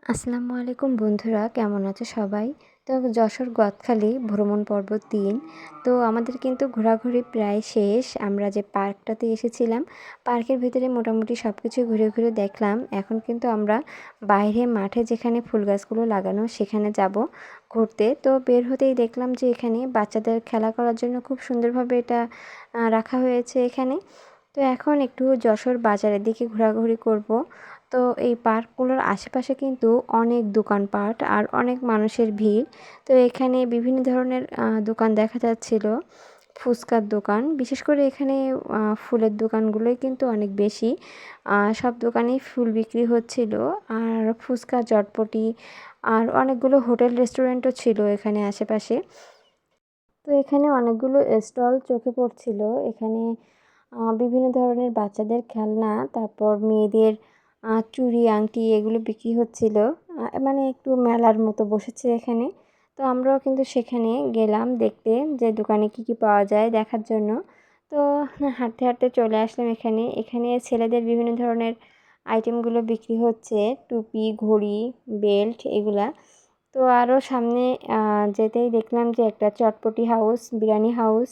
আসসালামু আলাইকুম বন্ধুরা, কেমন আছো সবাই? তো যশোর গদখালি ভ্রমণ পর্ব ৩। তো আমাদের কিন্তু ঘোরাঘুরি প্রায় শেষ। আমরা যে পার্কটাতে এসেছিলাম, পার্কের ভিতরে মোটামুটি সব কিছু ঘুরে ঘুরে দেখলাম। এখন কিন্তু আমরা বাইরে মাঠে যেখানে ফুল গাছগুলো লাগানো সেখানে যাব ঘুরতে। তো বের হতেই দেখলাম যে এখানে বাচ্চাদের খেলা করার জন্য খুব সুন্দরভাবে এটা রাখা হয়েছে এখানে। তো এখন একটু যশোর বাজারের দিকে ঘোরাঘুরি করব। তো এই পার্কগুলোর আশেপাশে কিন্তু অনেক দোকানপাট আর অনেক মানুষের ভিড়। তো এখানে বিভিন্ন ধরনের দোকান দেখা যাচ্ছিল। ফুচকার দোকান, বিশেষ করে এখানে ফুলের দোকানগুলোই কিন্তু অনেক বেশি। সব দোকানেই ফুল বিক্রি হচ্ছিল। আর ফুচকা, চটপটি আর অনেকগুলো হোটেল রেস্টুরেন্টও ছিল এখানে আশেপাশে। তো এখানে অনেকগুলো স্টল চোখে পড়ছিল। এখানে বিভিন্ন ধরনের বাচ্চাদের খেলনা, তারপর মেয়েদের চুড়ি, আংটি এগুলো বিক্রি হচ্ছিল। মানে একটু মেলার মতো বসেছে এখানে। তো আমরাও কিন্তু সেখানে গেলাম দেখতে যে দোকানে কী কী পাওয়া যায় দেখার জন্য। তো হাঁটতে হাঁটতে চলে আসলাম এখানে। এখানে ছেলেদের বিভিন্ন ধরনের আইটেমগুলো বিক্রি হচ্ছে, টুপি, ঘড়ি, বেল্ট এগুলা। তো আরও সামনে যেতেই দেখলাম যে একটা চটপটি হাউস, বিরিয়ানি হাউস।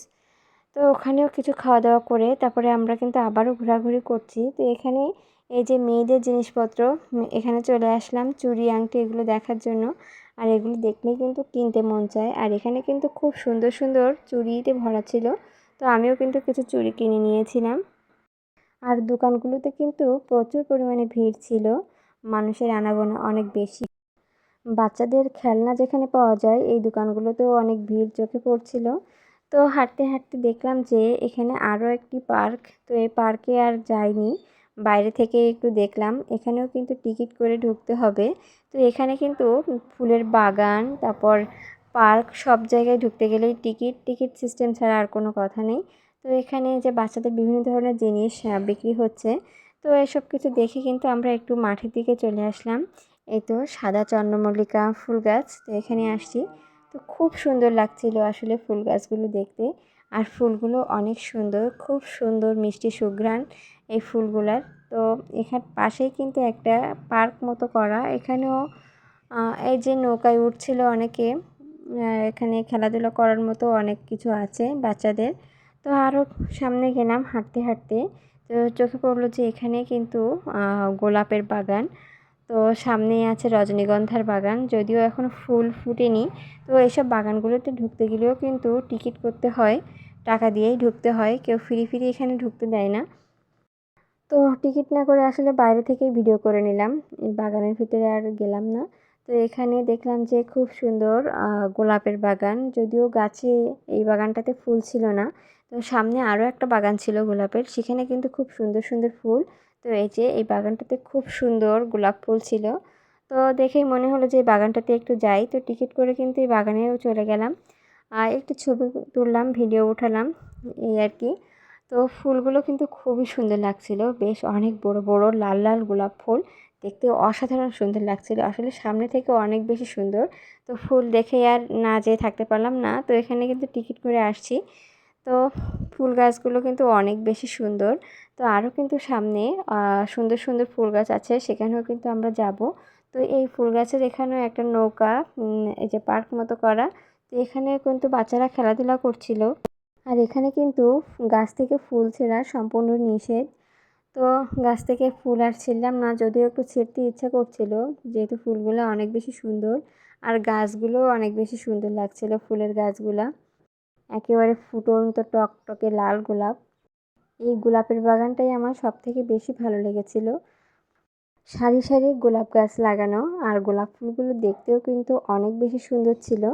তো ওখানেও কিছু খাওয়া দাওয়া করে তারপরে আমরা কিন্তু আবারও ঘোরাঘুরি করছি। তো এখানে এই যে মেয়েদের জিনিসপত্র, এখানে চলে আসলাম চুড়ি, আংটি এগুলো দেখার জন্য। আর এগুলো দেখলেই কিন্তু কিনতে মন চায়। আর এখানে কিন্তু খুব সুন্দর সুন্দর চুড়িতে ভরা ছিল। তো আমিও কিন্তু কিছু চুড়ি কিনে নিয়েছিলাম। আর দোকানগুলোতে কিন্তু প্রচুর পরিমাণে ভিড় ছিল, মানুষের আনাগোনা অনেক বেশি। বাচ্চাদের খেলনা যেখানে পাওয়া যায় এই দোকানগুলোতেও অনেক ভিড় চোখে পড়ছিল। তো হাঁটতে হাঁটতে দেখলাম যে এখানে আরও একটি পার্ক। তো এই পার্কে আর যাইনি, বাইরে থেকে একটু দেখলাম। এখানেও কিন্তু টিকিট করে ঢুকতে হবে। তো এখানে কিন্তু ফুলের বাগান, তারপর পার্ক সব জায়গায় ঢুকতে গেলেই টিকিট টিকিট সিস্টেম ছাড়া আর কোনো কথা নেই। তো এখানে যে বাচ্চাদের বিভিন্ন ধরনের জিনিস বিক্রি হচ্ছে। তো এসব কিছু দেখে কিন্তু আমরা একটু মাঠের দিকে চলে আসলাম। এই তো সাদা চন্দ্রমল্লিকা ফুল গাছ, তো এখানে আসছি। তো খুব সুন্দর লাগছিল আসলে ফুল গাছগুলো দেখতে। আর ফুলগুলো অনেক সুন্দর, খুব সুন্দর মিষ্টি সুঘ্রাণ এই ফুলগুলার। তো এখান পাশেই কিন্তু একটা পার্ক মতো করা। এখানেও এই যে নৌকায় উঠছিল অনেকে, এখানে খেলাধুলা করার মতো অনেক কিছু আছে বাচ্চাদের। তো আরও সামনে গেলাম হাঁটতে হাঁটতে। তো চোখে পড়লো যে এখানে কিন্তু গোলাপের বাগান। তো সামনেই আছে রজনীগন্ধার বাগান, যদিও এখনও ফুল ফুটেনি। তো এইসব বাগানগুলোতে ঢুকতে গেলেও কিন্তু টিকিট করতে হয়, টাকা দিয়েই ঢুকতে হয়, কেউ ফ্রি ফ্রি এখানে ঢুকতে দেয় না। তো টিকিট না করে আসলে বাইরে থেকেই ভিডিও করে নিলাম, এই বাগানের ভিতরে আর গেলাম না। তো এখানে দেখলাম যে খুব সুন্দর গোলাপের বাগান, যদিও গাছে এই বাগানটাতে ফুল ছিল না। তো সামনে আরও একটা বাগান ছিল গোলাপের, সেখানে কিন্তু খুব সুন্দর সুন্দর ফুল। তো এই যে এই বাগানটাতে খুব সুন্দর গোলাপ ফুল ছিল। তো দেখেই মনে হলো যে এই বাগানটাতে একটু যাই। তো টিকিট করে কিন্তু এই বাগানেও চলে গেলাম, আর একটু ছবি তুললাম, ভিডিও উঠালাম, এই আর কি। তো ফুলগুলো কিন্তু খুবই সুন্দর লাগছিল, বেশ অনেক বড় বড় লাল লাল গোলাপ ফুল, দেখতে অসাধারণ সুন্দর লাগছিল আসলে, সামনে থেকে অনেক বেশি সুন্দর। তো ফুল দেখে আর না যেয়ে থাকতে পারলাম না। তো এখানে কিন্তু টিকিট করে আসছি। তো ফুল গাছগুলো কিন্তু অনেক বেশি সুন্দর। তো আরও কিন্তু সামনে সুন্দর সুন্দর ফুল গাছ আছে, সেখানেও কিন্তু আমরা যাব। তো এই ফুল গাছের এখানেও একটা নৌকা, এই যে পার্ক মতো করা। তো এখানে কিন্তু বাচ্চারা খেলাধুলা করছিল। আর এখানে কিন্তু গাছ থেকে ফুল ছেঁড়া সম্পূর্ণ নিষেধ। তো গাছ থেকে ফুল আর ছিঁড়লাম না, যদিও একটু ছিঁড়তে ইচ্ছা করছিল, যেহেতু ফুলগুলো অনেক বেশি সুন্দর। আর গাছগুলোও অনেক বেশি সুন্দর লাগছিল, ফুলের গাছগুলা একেবারে ফুটন্ত টকটকে লাল গোলাপ। এই গোলাপের বাগানটাই আমার সব থেকে বেশি ভালো লেগেছিল। সারি সারি গোলাপ গাছ লাগানো, আর গোলাপ ফুলগুলো দেখতেও কিন্তু অনেক বেশি সুন্দর ছিল।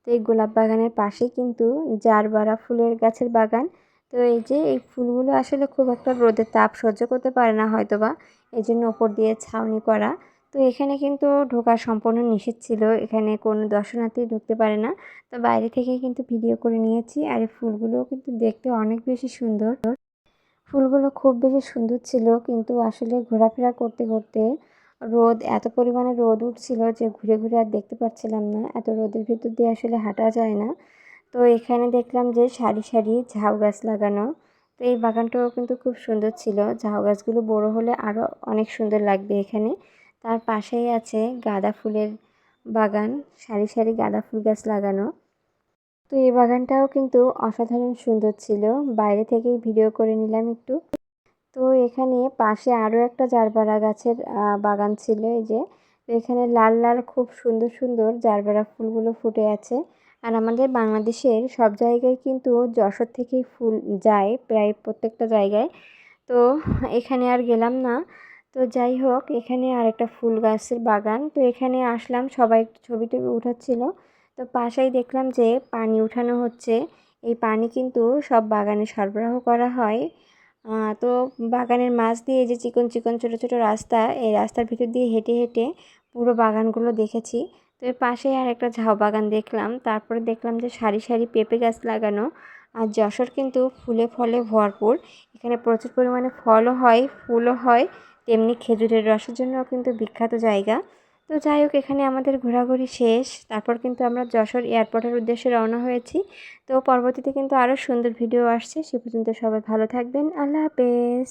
তো এই গোলাপ বাগানের পাশেই কিন্তু জারবারা ফুলের গাছের বাগান। তো এই যে এই ফুলগুলো আসলে খুব একটা রোদের তাপ সহ্য করতে পারে না হয়তোবা, এই জন্য ওপর দিয়ে ছাউনি করা। তো এখানে কিন্তু ঢোকা সম্পূর্ণ নিষেধ ছিল, এখানে কোনো দর্শনার্থী ঢুকতে পারে না। তো বাইরে থেকে কিন্তু ভিডিও করে নিয়েছি। আর এই ফুলগুলোও কিন্তু দেখতে অনেক বেশি সুন্দর। ফুলগুলো খুব বেশি সুন্দর ছিল, কিন্তু আসলে ঘোরাফেরা করতে করতে এত পরিমাণে রোদ উঠছিল যে ঘুরে ঘুরে আর দেখতে পাচ্ছিলাম না, এত রোদের ভিতর দিয়ে আসলে হাঁটা যায় না। তো এখানে দেখলাম যে সারি সারি ঝাউ গাছ লাগানো। তো এই বাগানটাও কিন্তু খুব সুন্দর ছিল, ঝাউ গাছগুলো বড় হলে আরও অনেক সুন্দর লাগবে এখানে। তার পাশেই আছে গাঁদা ফুলের বাগান, সারি সারি গাঁদা ফুল গাছ লাগানো। তো এই বাগানটাও কিন্তু অসাধারণ সুন্দর ছিল, বাইরে থেকেই ভিডিও করে নিলাম একটু। তো এখানে পাশে আরও একটা জারবারা গাছের বাগান ছিল, এই যে। তো এখানে লাল লাল খুব সুন্দর সুন্দর জারবারা ফুলগুলো ফুটে আছে। আর আমাদের বাংলাদেশের সব জায়গায় কিন্তু যশোর থেকেই ফুল যায়, প্রায় প্রত্যেকটা জায়গায়। তো এখানে আর গেলাম না। তো যাই হোক, এখানে আর একটা ফুল গাছের বাগান। তো এখানে আসলাম, সবাই একটু ছবি টবি উঠাচ্ছিল। তো পাশেই দেখলাম যে পানি উঠানো হচ্ছে। এই পানি কিন্তু সব বাগানে সরবরাহ করা হয়। তো বাগানের মাঝ দিয়ে যে চিকন চিকন ছোটো ছোটো রাস্তা, এই রাস্তার ভিতর দিয়ে হেঁটে হেঁটে পুরো বাগানগুলো দেখেছি। তো এর পাশেই আর একটা ঝাউ বাগান দেখলাম। তারপরে দেখলাম যে সারি সারি পেঁপে গাছ লাগানো। আর যশোর কিন্তু ফুলে ফলে ভরপুর। এখানে প্রচুর পরিমাণে ফলও হয়, ফুলও হয়, তেমনি খেজুরের রসের জন্যও কিন্তু বিখ্যাত জায়গা। তো যাই হোক, এখানে আমাদের ঘোরাঘুরি শেষ। তারপর কিন্তু আমরা যশোর এয়ারপোর্টের উদ্দেশ্যে রওনা হয়েছি। তো পরবর্তীতে কিন্তু আরও সুন্দর ভিডিও আসছে। সে পর্যন্ত সবাই ভালো থাকবেন। আল্লাহ হাফেজ।